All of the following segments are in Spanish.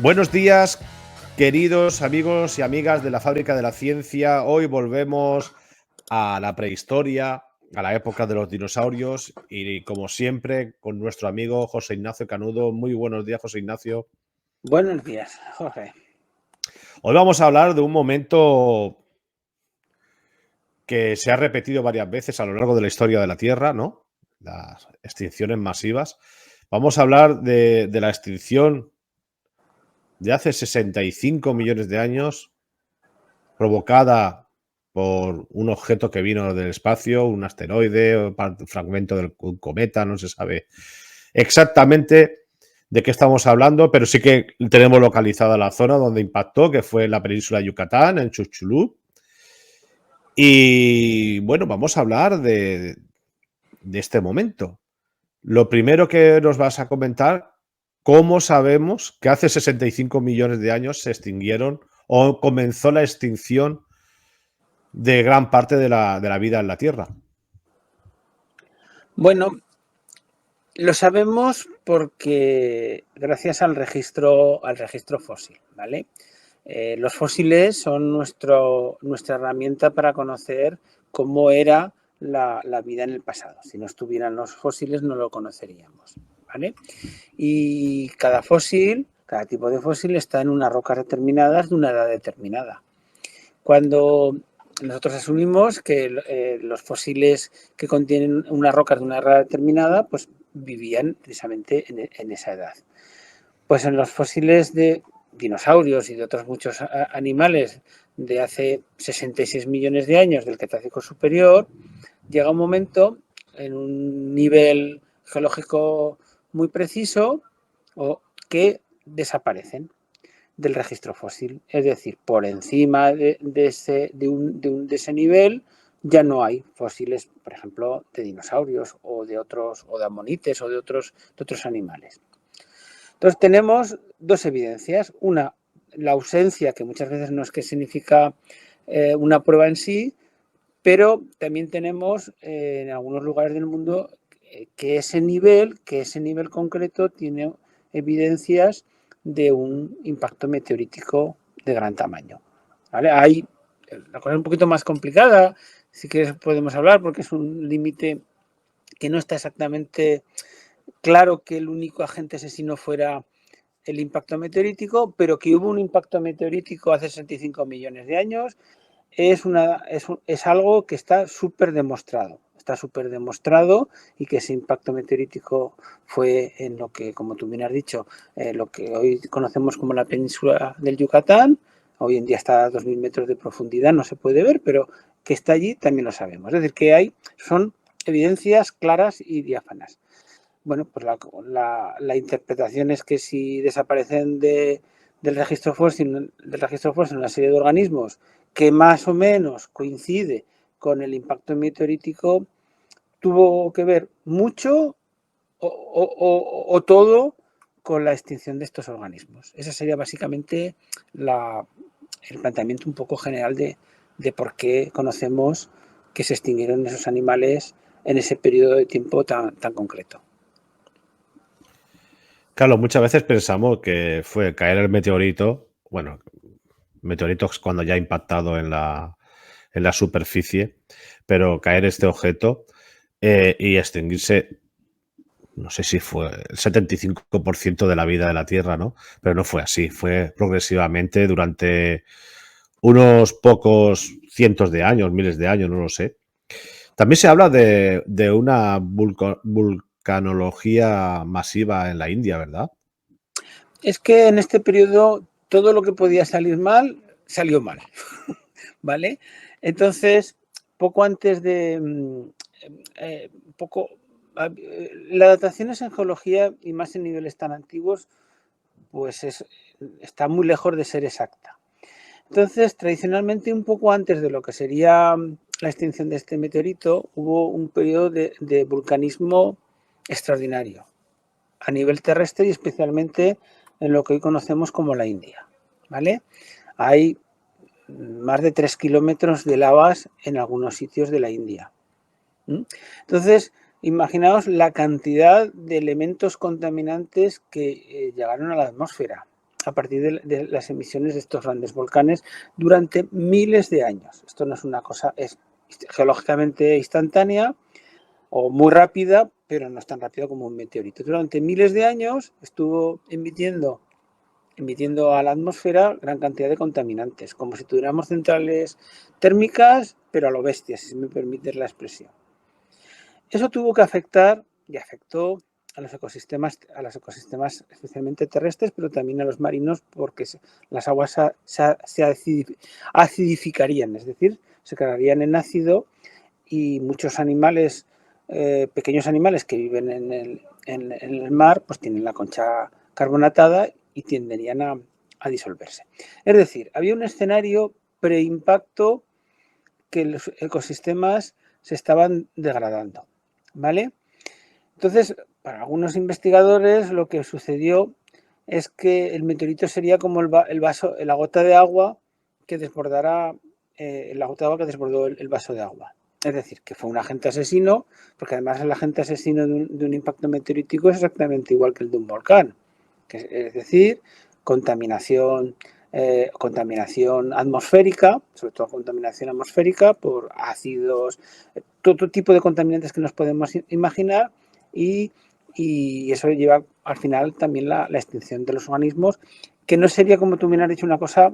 Buenos días, queridos amigos y amigas de la Fábrica de la Ciencia. Hoy volvemos a la prehistoria, a la época de los dinosaurios y, como siempre, con nuestro amigo José Ignacio Canudo. Muy buenos días, José Ignacio. Buenos días, Jorge. Hoy vamos a hablar de un momento que se ha repetido varias veces a lo largo de la historia de la Tierra, ¿no? Las extinciones masivas. Vamos a hablar de la extinción de hace 65 millones de años, provocada por un objeto que vino del espacio, un asteroide, un fragmento de un cometa, no se sabe exactamente de qué estamos hablando, pero sí que tenemos localizada la zona donde impactó, que fue la península de Yucatán, en Chicxulub. Y bueno, vamos a hablar de este momento. Lo primero que nos vas a comentar, ¿cómo sabemos que hace 65 millones de años se extinguieron o comenzó la extinción de gran parte de la vida en la Tierra? Bueno, lo sabemos porque gracias al registro fósil, ¿vale? Los fósiles son nuestra herramienta para conocer cómo era la vida en el pasado. Si no estuvieran los fósiles no lo conoceríamos, ¿vale? Y cada tipo de fósil está en unas rocas determinadas de una edad determinada. Cuando nosotros asumimos que los fósiles que contienen unas rocas de una edad determinada, pues vivían precisamente en esa edad. Pues en los fósiles de dinosaurios y de otros muchos animales de hace 66 millones de años del Cretácico superior, llega un momento en un nivel geológico muy preciso que desaparecen del registro fósil. Es decir, por encima de ese nivel ya no hay fósiles, por ejemplo, de dinosaurios o de amonites o de otros animales. Entonces tenemos dos evidencias. Una, la ausencia, que muchas veces no es que significa una prueba en sí, pero también tenemos en algunos lugares del mundo que ese nivel concreto tiene evidencias de un impacto meteorítico de gran tamaño, ¿vale? La cosa es un poquito más complicada, si quieres podemos hablar, porque es un límite que no está exactamente claro que el único agente asesino fuera el impacto meteorítico, pero que hubo un impacto meteorítico hace 65 millones de años es algo que está súper demostrado. Está súper demostrado y que ese impacto meteorítico fue en lo que, como tú bien has dicho, lo que hoy conocemos como la península del Yucatán. Hoy en día está a 2.000 metros de profundidad, no se puede ver, pero que está allí también lo sabemos. Es decir, que son evidencias claras y diáfanas. Bueno, pues la interpretación es que si desaparecen del registro fósil una serie de organismos que más o menos coincide con el impacto meteorítico, tuvo que ver mucho o todo con la extinción de estos organismos. Ese sería básicamente el planteamiento un poco general de por qué conocemos que se extinguieron esos animales en ese periodo de tiempo tan concreto. Claro, muchas veces pensamos que fue caer el meteorito, bueno, meteoritos cuando ya ha impactado en la superficie, pero caer este objeto y extinguirse, no sé si fue el 75% de la vida de la Tierra, ¿no? Pero no fue así, fue progresivamente durante unos pocos cientos de años, miles de años, no lo sé. También se habla de una vulcanología masiva en la India, ¿verdad? Es que en este periodo todo lo que podía salir mal, salió mal, ¿vale? Entonces, poco antes de... las dataciones en geología, y más en niveles tan antiguos, pues está muy lejos de ser exacta. Entonces, tradicionalmente, un poco antes de lo que sería la extinción de este meteorito, hubo un periodo de vulcanismo extraordinario a nivel terrestre y especialmente en lo que hoy conocemos como la India, ¿vale? Hay más de 3 kilómetros de lavas en algunos sitios de la India. Entonces, imaginaos la cantidad de elementos contaminantes que llegaron a la atmósfera. a partir de las emisiones de estos grandes volcanes durante miles de años. Esto no es una cosa, es geológicamente instantánea o muy rápida, pero no es tan rápido como un meteorito. Durante miles de años estuvo emitiendo a la atmósfera gran cantidad de contaminantes, como si tuviéramos centrales térmicas, pero a lo bestia, si me permites la expresión. Eso tuvo que afectar y afectó a los ecosistemas especialmente terrestres, pero también a los marinos, porque las aguas se acidificarían, es decir, se cargarían en ácido y muchos animales, pequeños animales que viven en el mar, pues tienen la concha carbonatada y tenderían a disolverse. Es decir, había un escenario preimpacto que los ecosistemas se estaban degradando, ¿vale? Entonces, para algunos investigadores lo que sucedió es que el meteorito sería como el vaso, la gota de agua que desbordara, la gota de agua que desbordó el vaso de agua. Es decir, que fue un agente asesino, porque además el agente asesino de un impacto meteorítico es exactamente igual que el de un volcán. Es decir, contaminación, contaminación atmosférica, sobre todo contaminación atmosférica por ácidos, todo tipo de contaminantes que nos podemos imaginar y, eso lleva al final también la extinción de los organismos, que no sería, como tú bien has dicho, una cosa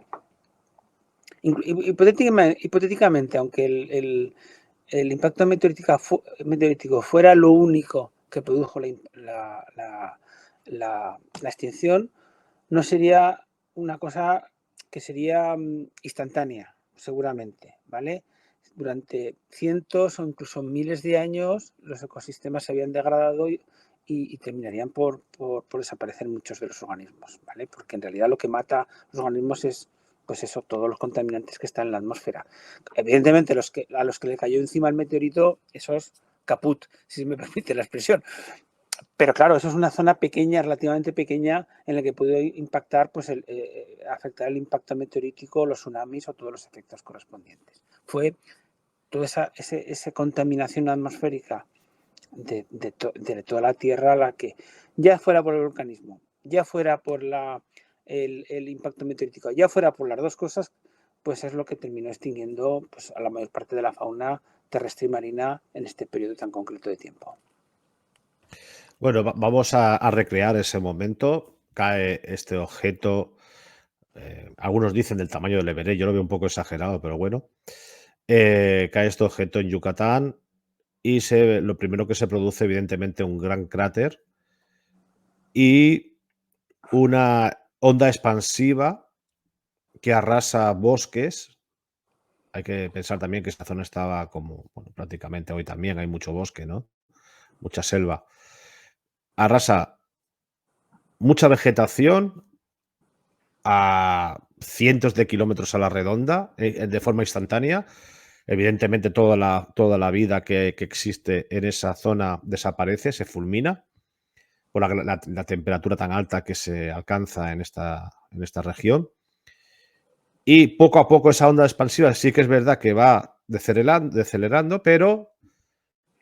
hipotéticamente, aunque el impacto meteorítico fuera lo único que produjo la extinción, no sería una cosa que sería instantánea, seguramente, ¿vale? Durante cientos o incluso miles de años los ecosistemas se habían degradado y terminarían por desaparecer muchos de los organismos, ¿vale? Porque en realidad lo que mata a los organismos es, pues eso, todos los contaminantes que están en la atmósfera. Evidentemente, a los que le cayó encima el meteorito, esos caput, si me permite la expresión. Pero claro, eso es una zona pequeña, relativamente pequeña, en la que puede impactar, pues afectar el impacto meteorítico, los tsunamis o todos los efectos correspondientes. Fue toda esa contaminación atmosférica de toda la Tierra, la que, ya fuera por el volcanismo, ya fuera por el impacto meteorítico, ya fuera por las dos cosas, pues es lo que terminó extinguiendo, pues, a la mayor parte de la fauna terrestre y marina en este periodo tan concreto de tiempo. Bueno, vamos a recrear ese momento. Cae este objeto, algunos dicen del tamaño del Everest, yo lo veo un poco exagerado, pero bueno. Cae este objeto en Yucatán y lo primero que se produce, evidentemente, un gran cráter y una onda expansiva que arrasa bosques. Hay que pensar también que esta zona estaba como, bueno, prácticamente hoy también hay mucho bosque, ¿no? Mucha selva. Arrasa mucha vegetación a cientos de kilómetros a la redonda, de forma instantánea. Evidentemente toda la vida que existe en esa zona desaparece, se fulmina por la temperatura tan alta que se alcanza en esta región. Y poco a poco esa onda expansiva sí que es verdad que va decelerando, pero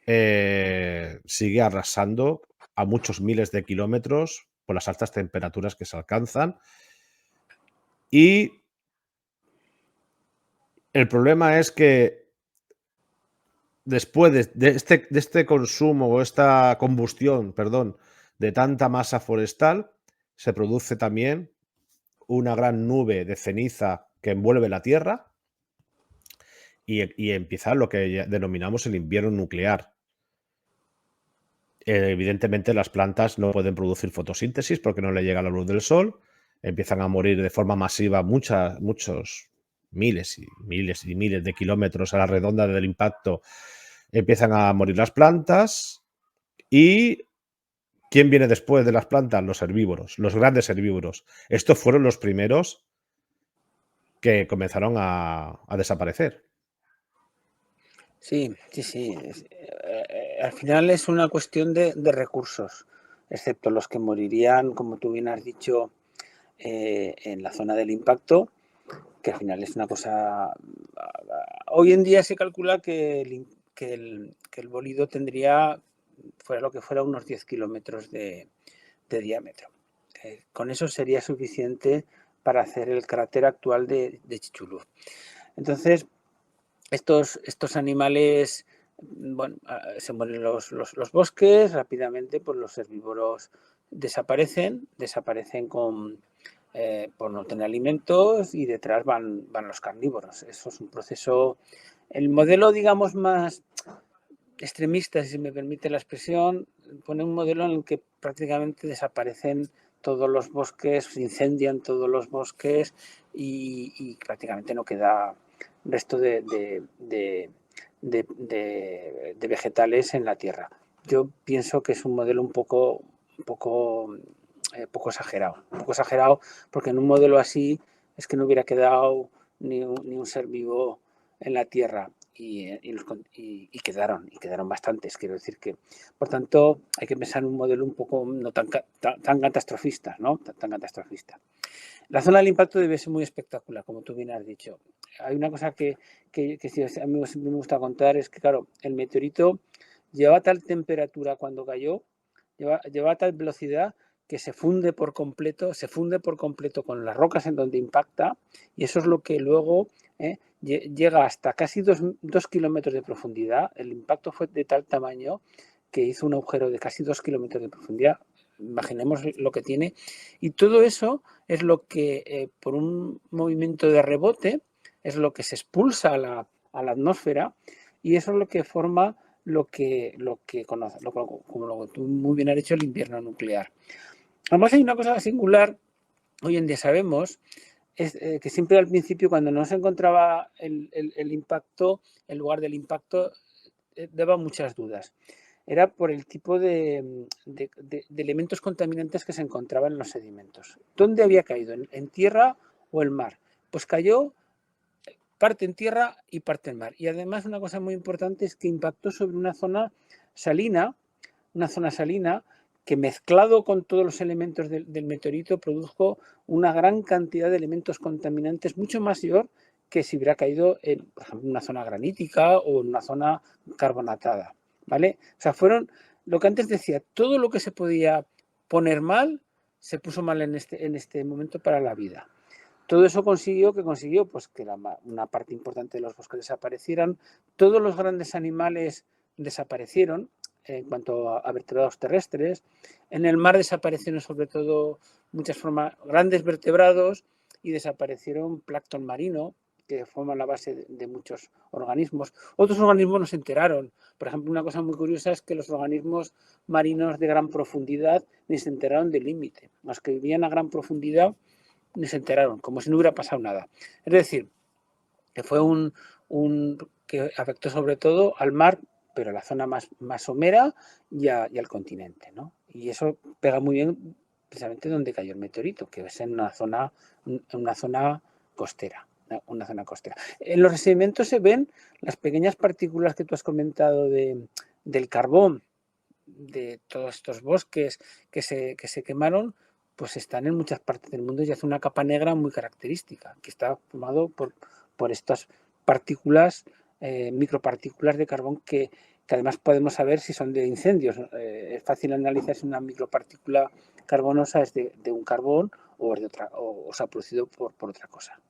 sigue arrasando a muchos miles de kilómetros por las altas temperaturas que se alcanzan. Y el problema es que después de este consumo o esta combustión, perdón, de tanta masa forestal, se produce también una gran nube de ceniza que envuelve la Tierra y empieza lo que denominamos el invierno nuclear. Evidentemente las plantas no pueden producir fotosíntesis porque no le llega la luz del sol, empiezan a morir de forma masiva muchos miles y miles y miles de kilómetros a la redonda del impacto, empiezan a morir las plantas. ¿Y quién viene después de las plantas? Los herbívoros, los grandes herbívoros. Estos fueron los primeros que comenzaron a desaparecer. Sí, sí, sí. Al final es una cuestión de recursos, excepto los que morirían, como tú bien has dicho, en la zona del impacto, que al final es una cosa. Hoy en día se calcula que el bólido tendría, fuera lo que fuera, unos 10 kilómetros de diámetro. con eso sería suficiente para hacer el cráter actual de Chicxulub. Entonces, estos animales, bueno, se mueren los bosques, rápidamente pues los herbívoros desaparecen por no tener alimentos, y detrás van los carnívoros. Eso es un proceso. El modelo, digamos, más extremista, si se me permite la expresión, pone un modelo en el que prácticamente desaparecen todos los bosques, se incendian todos los bosques y prácticamente no queda resto de vegetales en la tierra. Yo pienso que es un modelo un poco exagerado, porque en un modelo así es que no hubiera quedado ni un ser vivo en la tierra. Y quedaron bastantes. Quiero decir que, por tanto, hay que pensar en un modelo un poco no tan catastrofista, ¿no? Tan catastrofista. La zona del impacto debe ser muy espectacular, como tú bien has dicho. Hay una cosa que a mí siempre me gusta contar, es que, claro, el meteorito lleva tal temperatura cuando cayó, lleva tal velocidad que se funde por completo con las rocas en donde impacta, y eso es lo que luego llega hasta casi 2 kilómetros de profundidad. El impacto fue de tal tamaño que hizo un agujero de casi 2 kilómetros de profundidad. Imaginemos lo que tiene. Y todo eso es lo que, por un movimiento de rebote, es lo que se expulsa a la atmósfera, y eso es lo que forma lo que conoce, como lo que tú muy bien has dicho, el invierno nuclear. Además, hay una cosa singular, hoy en día sabemos, es que siempre al principio, cuando no se encontraba el impacto, el lugar del impacto, daba muchas dudas. Era por el tipo de elementos contaminantes que se encontraban en los sedimentos. ¿Dónde había caído? ¿En tierra o en mar? Pues cayó parte en tierra y parte en mar. Y además, una cosa muy importante es que impactó sobre una zona salina, que, mezclado con todos los elementos del meteorito, produjo una gran cantidad de elementos contaminantes, mucho mayor que si hubiera caído en, por ejemplo, una zona granítica o en una zona carbonatada, ¿vale? O sea, fueron, lo que antes decía, todo lo que se podía poner mal, se puso mal en este momento para la vida. Todo eso consiguió pues, que una parte importante de los bosques desaparecieran, todos los grandes animales desaparecieron en cuanto a vertebrados terrestres, en el mar desaparecieron sobre todo muchas formas, grandes vertebrados, y desaparecieron plancton marino, que forman la base de muchos organismos. Otros organismos no se enteraron. Por ejemplo, una cosa muy curiosa es que los organismos marinos de gran profundidad ni se enteraron del límite. Los que vivían a gran profundidad ni se enteraron, como si no hubiera pasado nada. Es decir, que fue que afectó sobre todo al mar, pero a la zona más somera y al continente, ¿no? Y eso pega muy bien precisamente donde cayó el meteorito, que es en una zona costera. En los sedimentos se ven las pequeñas partículas que tú has comentado del carbón, de todos estos bosques que se quemaron, pues están en muchas partes del mundo, y hace una capa negra muy característica, que está formado por estas partículas, micropartículas de carbón que además podemos saber si son de incendios. Es fácil analizar si una micropartícula carbonosa es de un carbón o es de otra, o se ha producido por otra cosa.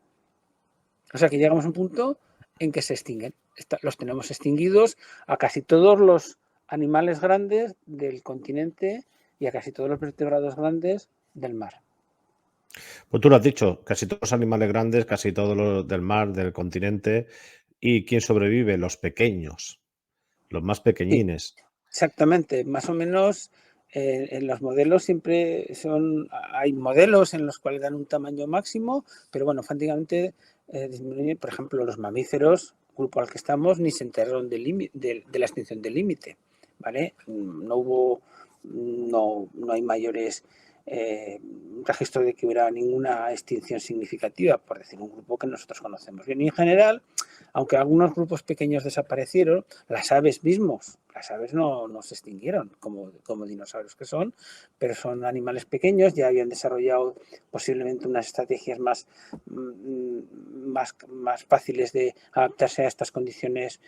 O sea que llegamos a un punto en que se extinguen. Los tenemos extinguidos a casi todos los animales grandes del continente y a casi todos los vertebrados grandes del mar. Pues tú lo has dicho, casi todos los animales grandes, casi todos los del mar, del continente. ¿Y quién sobrevive? Los pequeños, los más Sí, pequeñines. exactamente. Más o menos en los modelos siempre hay modelos en los cuales dan un tamaño máximo, pero bueno, prácticamente disminuyen. Por ejemplo, los mamíferos, grupo al que estamos, ni se enteraron de la extinción del límite, ¿vale? No hay mayores registro de que hubiera ninguna extinción significativa, por decir un grupo que nosotros conocemos bien. Y en general, aunque algunos grupos pequeños desaparecieron, las aves mismos las aves no se extinguieron como dinosaurios que son, pero son animales pequeños, ya habían desarrollado posiblemente unas estrategias más fáciles de adaptarse a estas condiciones,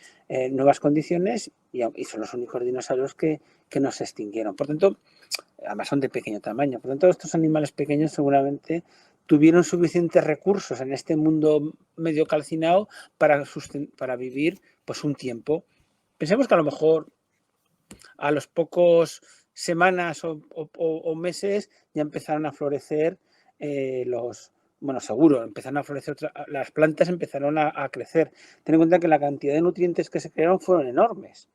nuevas condiciones, y son los únicos dinosaurios que no se extinguieron. Por tanto, además son de pequeño tamaño. Por tanto, estos animales pequeños seguramente tuvieron suficientes recursos en este mundo medio calcinado para vivir pues un tiempo. Pensemos que a lo mejor a los pocos semanas o meses ya empezaron a florecer seguro, empezaron a florecer las plantas, empezaron a crecer. Ten en cuenta que la cantidad de nutrientes que se crearon fueron enormes,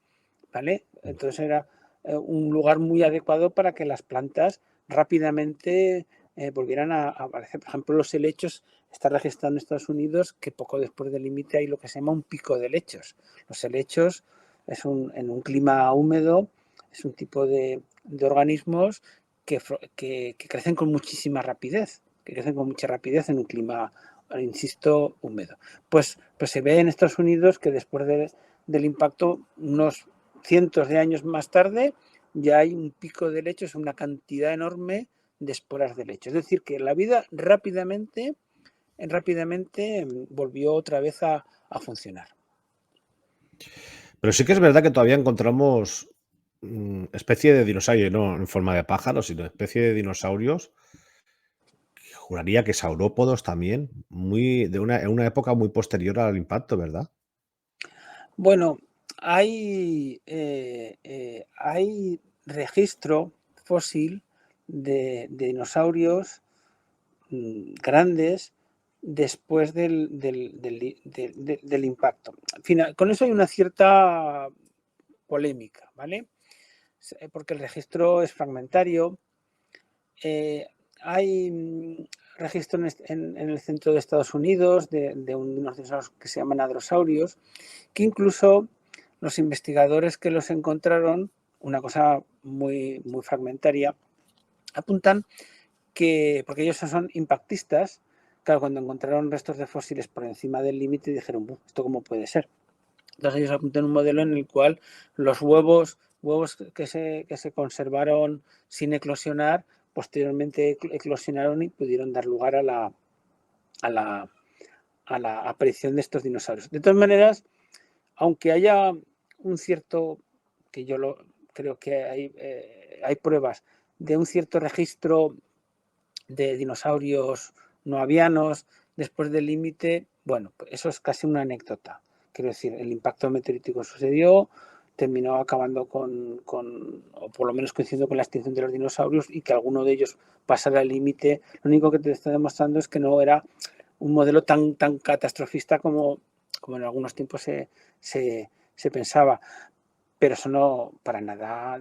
¿vale? Entonces era un lugar muy adecuado para que las plantas rápidamente volvieran a aparecer. Por ejemplo, los helechos, está registrado en Estados Unidos que poco después del límite hay lo que se llama un pico de helechos. Los helechos en un clima húmedo, es un tipo de organismos que crecen con muchísima rapidez, en un clima, insisto, húmedo. Pues se ve en Estados Unidos que después del impacto, unos cientos de años más tarde, ya hay un pico de helechos, una cantidad enorme de esporas de helecho. Es decir, que la vida rápidamente volvió otra vez a funcionar. Pero sí que es verdad que todavía encontramos especie de dinosaurio, no en forma de pájaro, sino especie de dinosaurios. Juraría que saurópodos también, en una época muy posterior al impacto, ¿verdad? Bueno, hay registro fósil de dinosaurios grandes después del impacto. Al final, con eso hay una cierta polémica, ¿vale? Porque el registro es fragmentario. Hay registro en el centro de Estados Unidos de unos dinosaurios que se llaman hadrosaurios, que incluso los investigadores que los encontraron, una cosa muy, muy fragmentaria, apuntan que, porque ellos son impactistas, claro, cuando encontraron restos de fósiles por encima del límite dijeron, ¿esto cómo puede ser? Entonces ellos apuntan un modelo en el cual los huevos que se conservaron sin eclosionar, posteriormente eclosionaron y pudieron dar lugar a la aparición de estos dinosaurios. De todas maneras, aunque haya un cierto, que yo creo que hay pruebas de un cierto registro de dinosaurios no avianos después del límite, bueno, pues eso es casi una anécdota. Quiero decir, el impacto meteorítico sucedió, terminó acabando o por lo menos coincidiendo con la extinción de los dinosaurios, y que alguno de ellos pasara el límite, lo único que te está demostrando es que no era un modelo tan catastrofista como en algunos tiempos se pensaba. Pero eso no, para nada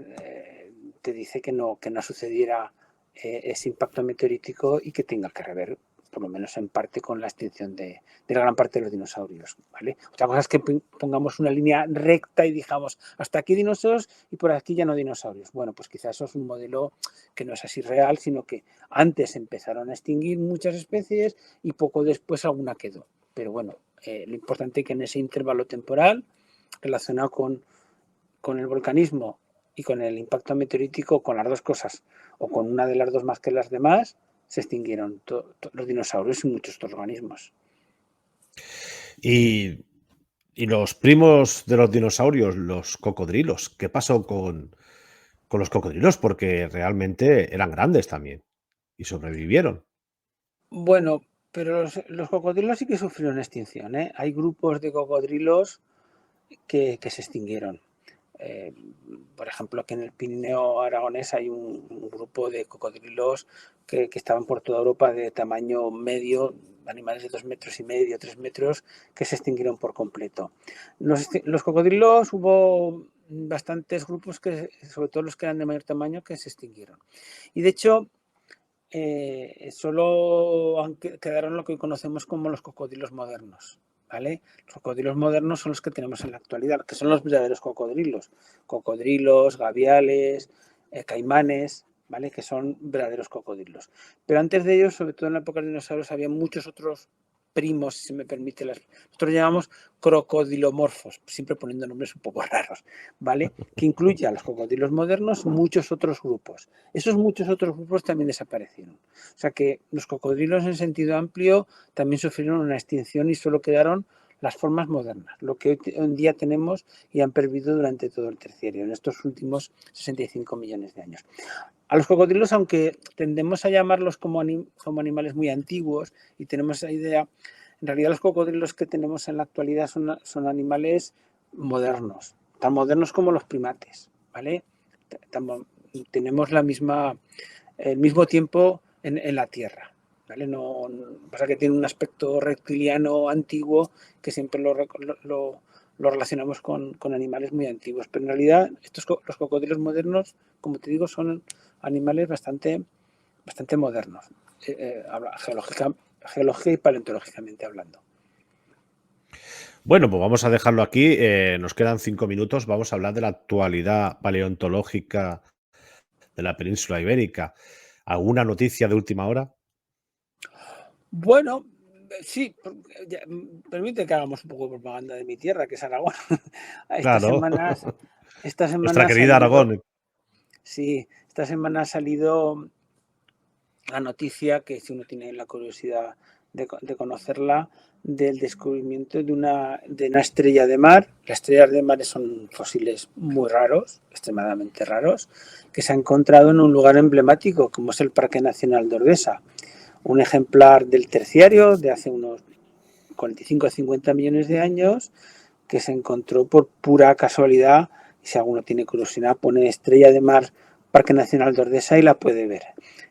te dice que no sucediera ese impacto meteorítico y que tenga que rever, por lo menos en parte, con la extinción de la gran parte de los dinosaurios, ¿vale? Otra cosa es que pongamos una línea recta y digamos, hasta aquí dinosaurios y por aquí ya no dinosaurios. Bueno, pues quizás eso es un modelo que no es así real, sino que antes empezaron a extinguir muchas especies y poco después alguna quedó. Pero bueno, lo importante es que en ese intervalo temporal relacionado con el volcanismo y con el impacto meteorítico, con las dos cosas, o con una de las dos más que las demás, se extinguieron los dinosaurios y muchos otros organismos. Y los primos de los dinosaurios, los cocodrilos, ¿qué pasó con los cocodrilos? Porque realmente eran grandes también y sobrevivieron. Bueno, pero los cocodrilos sí que sufrieron extinción, ¿eh? Hay grupos de cocodrilos que se extinguieron. Por ejemplo, aquí en el Pirineo aragonés hay un grupo de cocodrilos que estaban por toda Europa de tamaño medio, animales de 2,5 metros, 3 metros, que se extinguieron por completo. Los cocodrilos hubo bastantes grupos, sobre todo los que eran de mayor tamaño, que se extinguieron. Y de hecho, solo quedaron lo que hoy conocemos como los cocodrilos modernos. ¿Vale? Los cocodrilos modernos son los que tenemos en la actualidad, que son los verdaderos cocodrilos. Cocodrilos, gaviales, caimanes, ¿vale? Que son verdaderos cocodrilos. Pero antes de ellos, sobre todo en la época de dinosaurios, había muchos otros primos, si se me permite. Nosotros llamamos crocodilomorfos, siempre poniendo nombres un poco raros, ¿vale? Que incluye a los cocodrilos modernos, muchos otros grupos. Esos muchos otros grupos también desaparecieron. O sea que los cocodrilos en sentido amplio también sufrieron una extinción y solo quedaron las formas modernas, lo que hoy en día tenemos y han perdido durante todo el terciario, en estos últimos 65 millones de años. A los cocodrilos, aunque tendemos a llamarlos como animales muy antiguos y tenemos esa idea, en realidad los cocodrilos que tenemos en la actualidad son animales modernos, tan modernos como los primates, ¿vale? Tenemos el mismo tiempo en la Tierra, ¿vale? No pasa que tiene un aspecto reptiliano antiguo que siempre lo relacionamos con animales muy antiguos, pero en realidad los cocodrilos modernos, como te digo, son animales bastante modernos, geológica y paleontológicamente hablando. Bueno, pues vamos a dejarlo aquí. Nos quedan 5 minutos. Vamos a hablar de la actualidad paleontológica de la península ibérica. ¿Alguna noticia de última hora? Bueno, sí, permite que hagamos un poco de propaganda de mi tierra, que es Aragón. Claro. Esta semana Nuestra ha querida salido, Aragón. sí, esta semana ha salido la noticia, que si uno tiene la curiosidad de conocerla, del descubrimiento de una estrella de mar. Las estrellas de mar son fósiles muy raros, extremadamente raros, que se ha encontrado en un lugar emblemático como es el Parque Nacional de Ordesa. Un ejemplar del terciario de hace unos 45 o 50 millones de años que se encontró por pura casualidad, y si alguno tiene curiosidad pone estrella de mar Parque Nacional de Ordesa y la puede ver.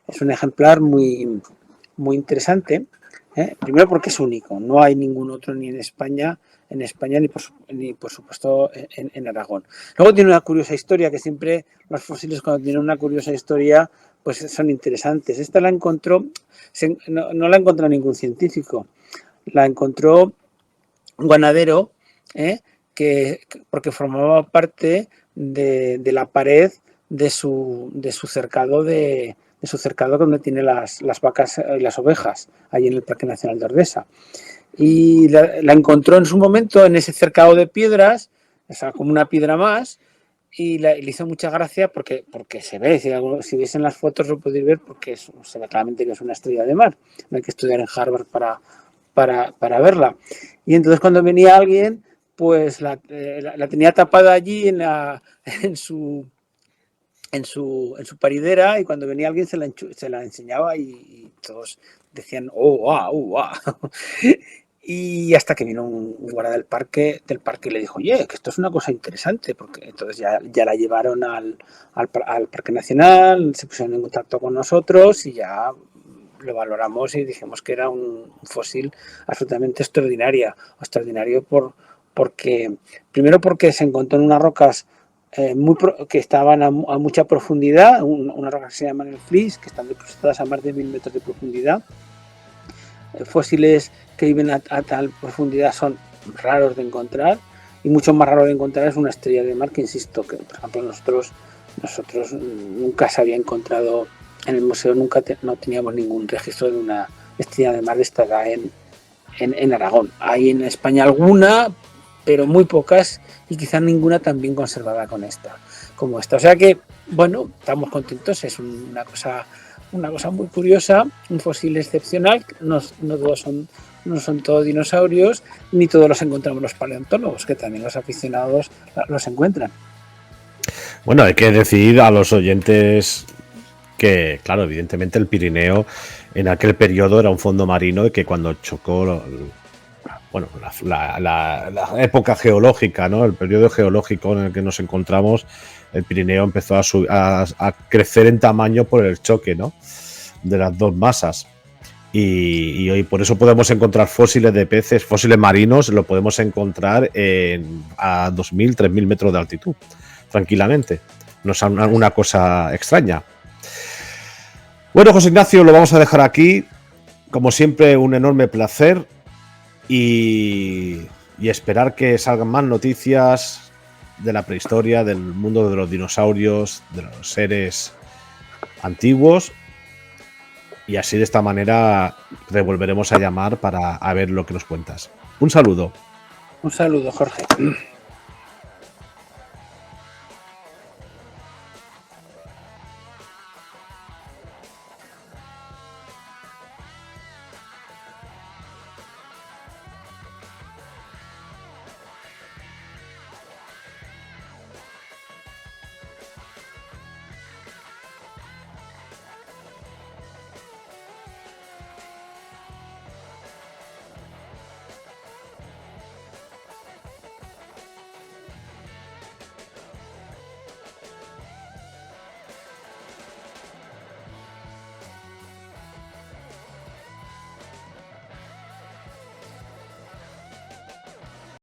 Es un ejemplar muy interesante, primero porque es único, no hay ningún otro ni en España ni por supuesto en Aragón. Luego tiene una curiosa historia, que siempre los fósiles cuando tienen una curiosa historia pues son interesantes. Esta la encontró, no la encontró ningún científico, la encontró un ganadero, porque formaba parte de la pared de su cercado donde tiene las vacas y las ovejas, allí en el Parque Nacional de Ordesa. Y la encontró en su momento en ese cercado de piedras, o sea, como una piedra más, y le hizo mucha gracia porque se ve, si veis en las fotos lo podéis ver, porque se ve claramente que es una estrella de mar. No hay que estudiar en Harvard para verla. Y entonces cuando venía alguien, pues la tenía tapada allí en su paridera, y cuando venía alguien se la enseñaba y todos decían, oh, wow, oh, wow. Y hasta que vino un guarda del parque y le dijo, oye, que esto es una cosa interesante, porque entonces ya la llevaron al Parque Nacional, se pusieron en contacto con nosotros y ya lo valoramos y dijimos que era un fósil absolutamente extraordinario primero porque se encontró en unas rocas que estaban a mucha profundidad, unas rocas que se llaman el flis, que están depositadas a más de 1000 metros de profundidad. Fósiles que viven a tal profundidad son raros de encontrar, y mucho más raro de encontrar es una estrella de mar, que insisto, que por ejemplo nosotros nunca se había encontrado en el museo, no teníamos ningún registro de una estrella de mar destacada en Aragón. Hay en España alguna, pero muy pocas, y quizás ninguna tan bien conservada como esta. O sea que, bueno, estamos contentos, es una cosa muy curiosa, un fósil excepcional. No son todos dinosaurios, ni todos los encontramos los paleontólogos, que también los aficionados los encuentran. Bueno, hay que decir a los oyentes que, claro, evidentemente el Pirineo en aquel periodo era un fondo marino, y que cuando chocó, bueno, la época geológica, ¿no? El periodo geológico en el que nos encontramos, el Pirineo empezó a crecer en tamaño por el choque, ¿no?, de las dos masas. Y hoy por eso podemos encontrar fósiles de peces, fósiles marinos, lo podemos encontrar a 2000, 3000 metros de altitud, tranquilamente. No es una cosa extraña. Bueno, José Ignacio, lo vamos a dejar aquí. Como siempre, un enorme placer, y esperar que salgan más noticias de la prehistoria, del mundo de los dinosaurios, de los seres antiguos. Y así de esta manera te volveremos a llamar para ver lo que nos cuentas. Un saludo. Un saludo, Jorge.